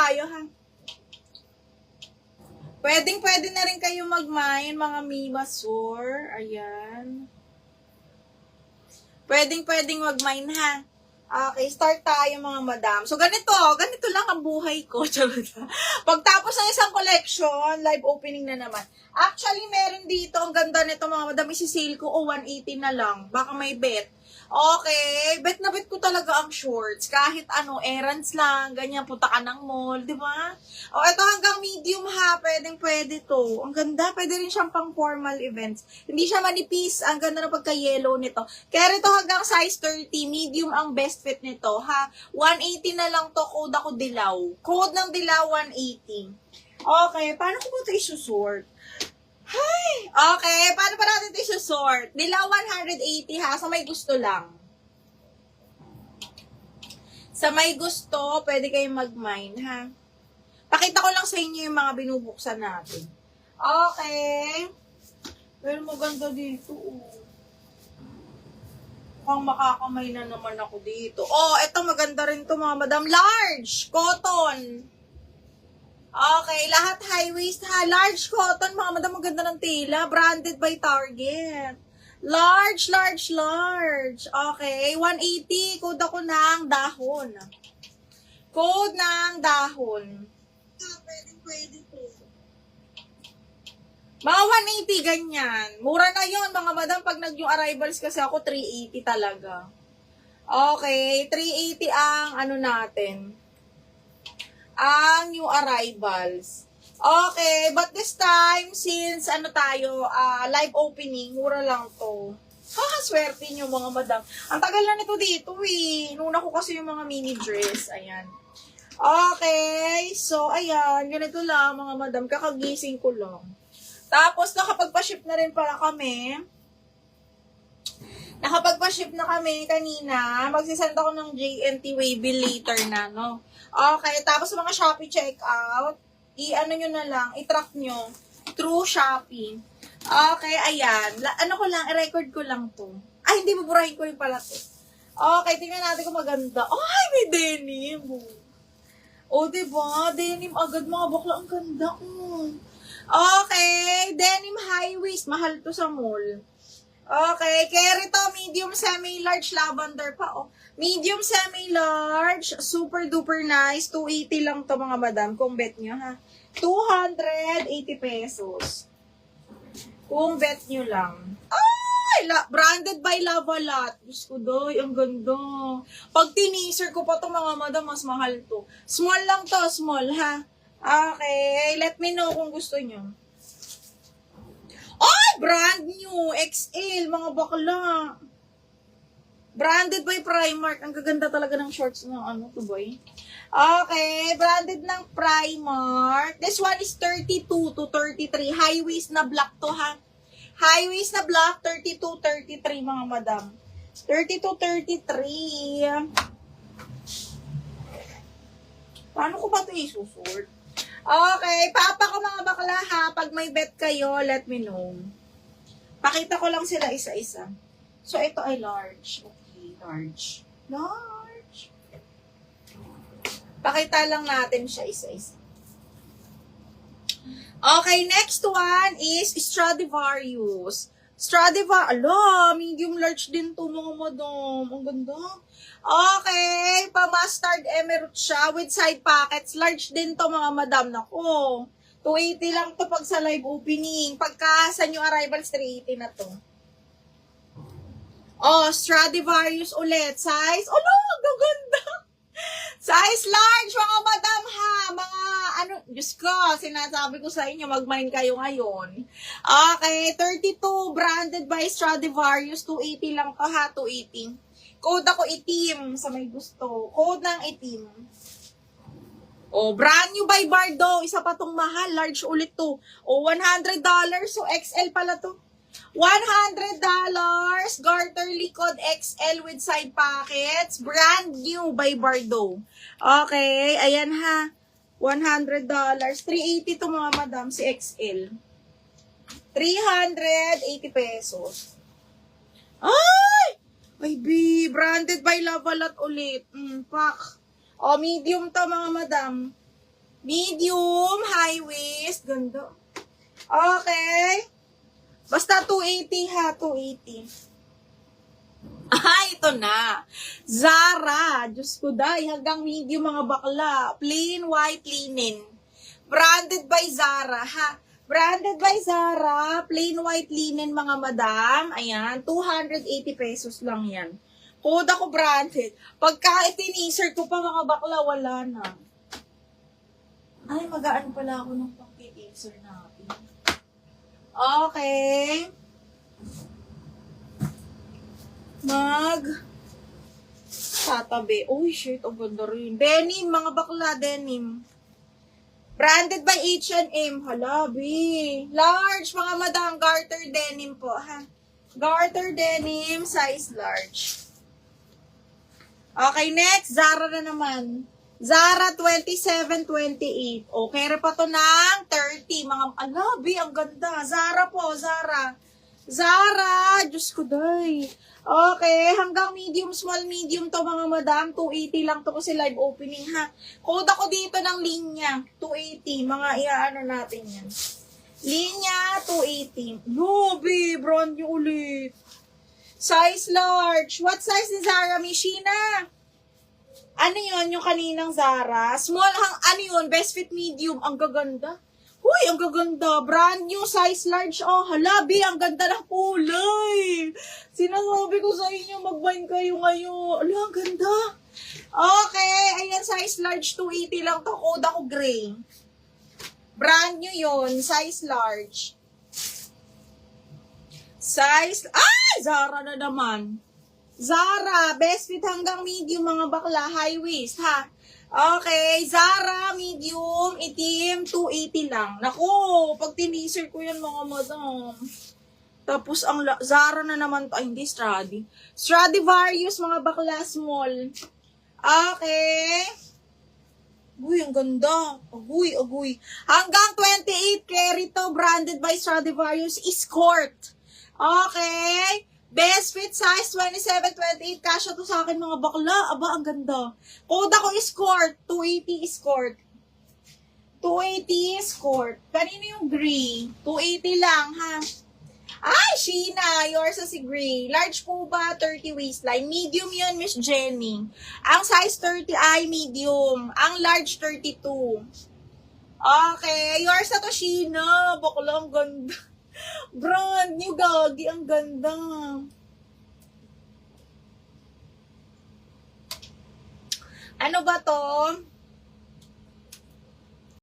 tayo, ha? Pwede na rin kayo mag-mine, mga Mimasur. Ayan. Pwedeng mag-mine, ha? Okay, start tayo, mga madam. So, ganito lang ang buhay ko. Pagtapos ng isang collection, live opening na naman. Actually, meron dito, ang ganda nito, mga madam, isi-sale ko, 180 na lang. Baka may bet. Okay, bet na bet ko talaga ang shorts. Kahit ano, errands lang, ganyan, punta ka ng mall, di ba? O, ito hanggang medium ha, pwede to. Ang ganda, pwede rin siyang pang formal events. Hindi siya manipis, ang ganda ng pagka-yellow nito. Kaya ito hanggang size 30, medium ang best fit nito ha. 180 na lang to, code ako dilaw. Code ng dilaw, 180. Okay, paano ko ba ito isusort? Hi! Okay, paano pa natin ito isusort? Dilaw 180 ha, sa may gusto lang. Sa may gusto, pwede kayong mag-mine ha. Pakita ko lang sa inyo yung mga binubuksan natin. Okay. Pero maganda dito. Mukhang makakamay na naman ako dito. Oh, ito maganda rin to mga madam. Large! Cotton! Okay, lahat high waist ha. Large cotton, mga madam, maganda ng tela. Branded by Target. Large. Okay, 180. Code ako ng dahon. Code ng dahon. Pwede po. Mga 180, ganyan. Mura na yon mga madam. Pag nag-yung arrivals kasi ako, 380 talaga. Okay, 380 ang ano natin. Ang new arrivals. Okay, but this time, since ano tayo, live opening, mura lang to. Swerte nyo mga madam. Ang tagal na nito dito eh. Nuna ko kasi yung mga mini dress. Ayan. Okay, so ayan, ganito lang mga madam. Kakagising ko lang. Tapos nakapagpa-ship na rin pala kami. Nakapagpa-ship na kami kanina. Magsisend ako ng JNT Wavy later na, no? Okay, tapos mga Shopee checkout, i-ano nyo na lang, i-track nyo through Shopee. Okay, ayan. Ano ko lang, i-record ko lang to. Ay, hindi, baburahin ko rin pala to. Okay, tingnan natin kung maganda. Ay, may denim. O, diba? Denim agad, mga bakla. Ang ganda. Okay, denim high waist. Mahal to sa mall. Okay, carry to, medium, semi-large, lavender pa, oh. Medium, semi-large, super duper nice, 280 lang to mga madam, kung bet nyo ha. 280 pesos. Kung bet nyo lang. Ay, branded by Lavalat. Diyos ko doy, ang ganda. Pag tineaser ko pa to mga madam, mas mahal to. Small lang to, small ha. Okay, let me know kung gusto nyo. Ay, brand new, XL, mga bakla. Branded by Primark. Ang gaganda talaga ng shorts ng ano to boy. Okay, branded ng Primark. This one is 32 to 33. High waist na black to ha. High waist na black, 32, 33 mga madam. 32, 33. Paano ko ba ito isusort? Okay, papa ko mga bakla ha. Pag may bet kayo, let me know. Pakita ko lang sila isa-isa. So, ito ay large. Okay, large. Large. Pakita lang natin siya isa-isa. Okay, next one is Stradivarius. Medium large din to mga madam. Ang ganda. Okay, pa-mustard emerald siya with side pockets. Large din to mga madam. Nako, 280 lang to pag sa live opening. Pagka sa new arrivals, 380 na to. Oh, Stradivarius ulit. Size, gaganda. Size large, mga madam ha. Mga, Diyos ko, sinasabi ko sa inyo, mag-mine kayo ngayon. Okay, 32, branded by Stradivarius. 280 lang to ha, 280. Code ako itim sa may gusto. Code ng itim. Oh, brand new by Bardo. Isa pa tong mahal. Large ulit to. Oh, $100. So, XL pala to. $100. Garter Liquid XL with side pockets. Brand new by Bardo. Okay, ayan ha. $100. 380 to mga madam, si XL. 380 pesos. Ay! Ay, branded by Lavalat ulit. Pak. O, medium to mga madam. Medium, high waist. Ganda. Okay. Basta 280 ha, 280. Ah, ito na. Zara. Diyos ko day, hanggang medium mga bakla. Plain white linen. Branded by Zara, ha? Branded by Zara. Plain white linen mga madam. Ayan, 280 pesos lang yan. Code ako branded. Pagka itineaser ko pa mga bakla, wala na. Ay, magaan pala ako ng pang-teaser natin. Okay. Tatabi. Uy, shit, ang ganda rin. Denim, mga bakla, denim. Branded by H&M. Hala, B. Large, mga madam, garter denim po, ha? Garter denim, size large. Okay, next, Zara na naman. Zara 27-28. Okay, pa to ng 30. Mga, ala, B, ang ganda. Zara po, Zara. Zara, Diyos ko day. Okay, hanggang medium, small, medium to mga madam. 280 lang to kasi live opening ha. Code ako dito ng linya. 280, mga iaano natin yan. Linya, 280. Lubi, brand new ulit. Size large. What size ni Zara, Mishina? Ano yun, yung kaninang Zara? Small, ano yun, best fit medium. Ang gaganda. Uy, ang gaganda. Brand new, size large. Oh, halabi, ang ganda ng kulay. Sinasabi ko sa inyo, mag-wine kayo ngayon. Ala, ang ganda. Okay, ayan, size large, 280 lang to. Code ako gray. Brand new yun, size large. Size, ay, Zara na naman. Zara, best fit hanggang medium mga bakla, high waist, ha? Okay, Zara, medium, itim, 280 lang. Naku, pag tineaser ko yan mga madam. Tapos, ang Zara na naman to. Ay, hindi, Stradivarius, mga bakla, small. Okay. Uy, ang ganda. Aguy. Hanggang 28 carry to, branded by Stradivarius, Escort. Okay. Best fit size 27-28. Kasha to sa akin mga bakla. Aba, ang ganda. Code ako Escort. 280 Escort. 280 Escort. Kanino yung gray? 280 lang, ha? Ay, Sheena. Yours sa si gray. Large po ba? 30 waistline. Medium yun, Miss Jenny. Ang size 30 ay medium. Ang large 32. Okay. Yours na to, Sheena. Bakla, ang ganda. Brand new, gagi. Ang ganda. Ano ba to?